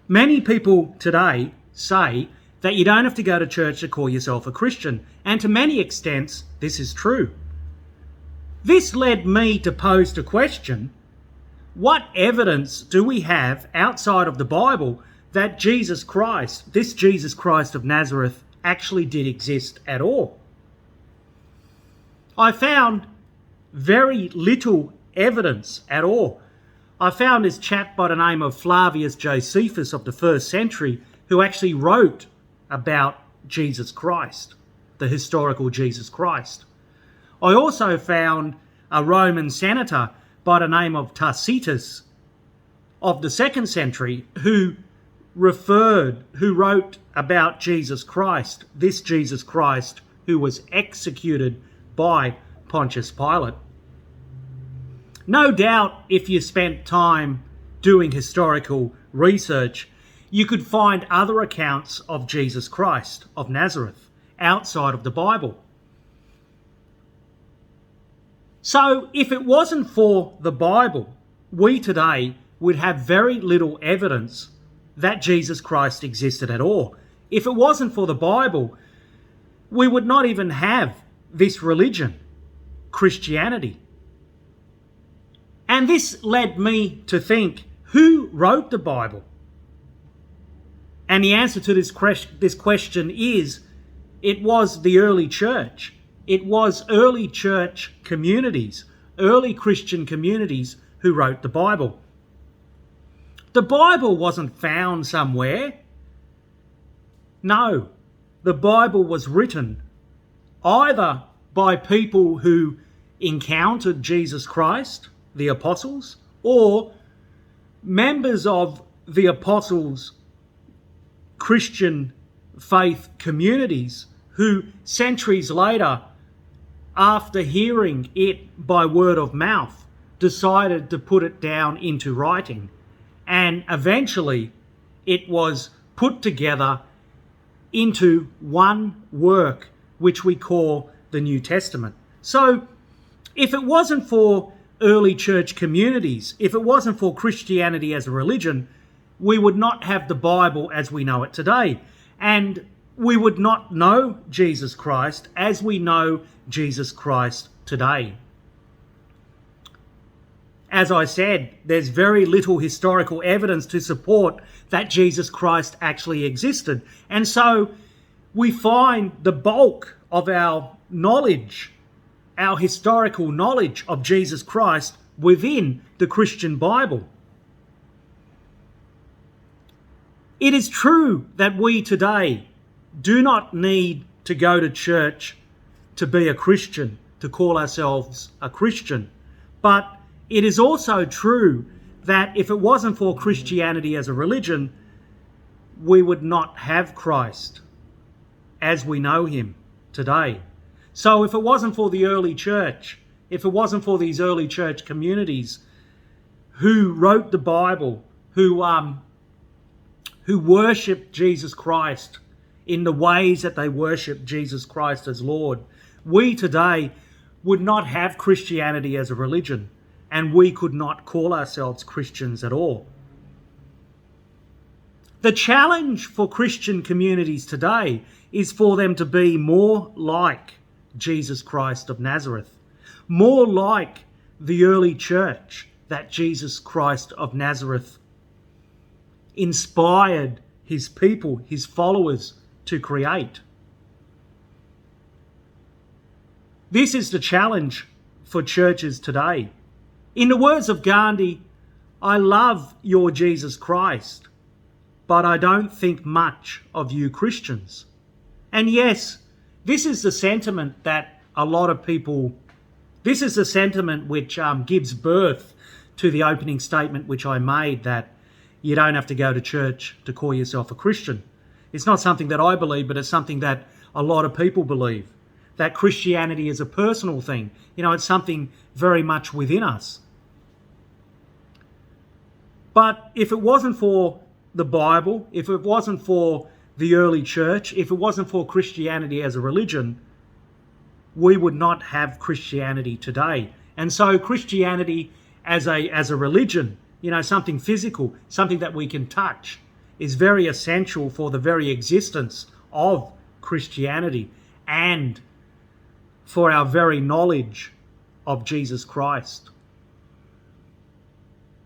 Many people today say that you don't have to go to church to call yourself a Christian, and to many extents, this is true. This led me to pose the question, what evidence do we have outside of the Bible that Jesus Christ, this Jesus Christ of Nazareth, actually did exist at all? I found very little evidence at all. I found this chap by the name of Flavius Josephus of the 1st century who actually wrote about Jesus Christ, the historical Jesus Christ. I also found a Roman senator by the name of Tacitus of the 2nd century who wrote about Jesus Christ, this Jesus Christ who was executed by Pontius Pilate. No doubt if you spent time doing historical research, you could find other accounts of Jesus Christ of Nazareth outside of the Bible. So if it wasn't for the Bible, we today would have very little evidence that Jesus Christ existed at all. If it wasn't for the Bible, we would not even have this religion, Christianity. And this led me to think, who wrote the Bible? And the answer to this question is, it was the early church. It was early church communities, early Christian communities who wrote the Bible. The Bible wasn't found somewhere. No, the Bible was written either by people who encountered Jesus Christ, the apostles, or members of the apostles' Christian faith communities who centuries later, after hearing it by word of mouth, decided to put it down into writing. And eventually it was put together into one work, which we call the New Testament. So if it wasn't for early church communities, if it wasn't for Christianity as a religion, we would not have the Bible as we know it today. And we would not know Jesus Christ as we know Jesus Christ today. As I said, there's very little historical evidence to support that Jesus Christ actually existed. And so we find the bulk of our knowledge, our historical knowledge of Jesus Christ within the Christian Bible. It is true that we today do not need to go to church to be a Christian, to call ourselves a Christian. But it is also true that if it wasn't for Christianity as a religion, we would not have Christ as we know him today. So if it wasn't for the early church, if it wasn't for these early church communities who wrote the Bible, who worshipped Jesus Christ in the ways that they worship Jesus Christ as Lord, we today would not have Christianity as a religion, and we could not call ourselves Christians at all. The challenge for Christian communities today is for them to be more like Jesus Christ of Nazareth, more like the early church that Jesus Christ of Nazareth inspired his people, his followers, to create. This is the challenge for churches today. In the words of Gandhi, I love your Jesus Christ, but I don't think much of you Christians. And yes, this is the sentiment that a lot of people, this is the sentiment which gives birth to the opening statement which I made, that you don't have to go to church to call yourself a Christian. It's not something that I believe, but it's something that a lot of people believe, that Christianity is a personal thing. It's something very much within us. But if it wasn't for the Bible, if it wasn't for the early church, if it wasn't for Christianity as a religion, we would not have Christianity today. And so Christianity as a religion, something physical, something that we can touch, is very essential for the very existence of Christianity and for our very knowledge of Jesus Christ.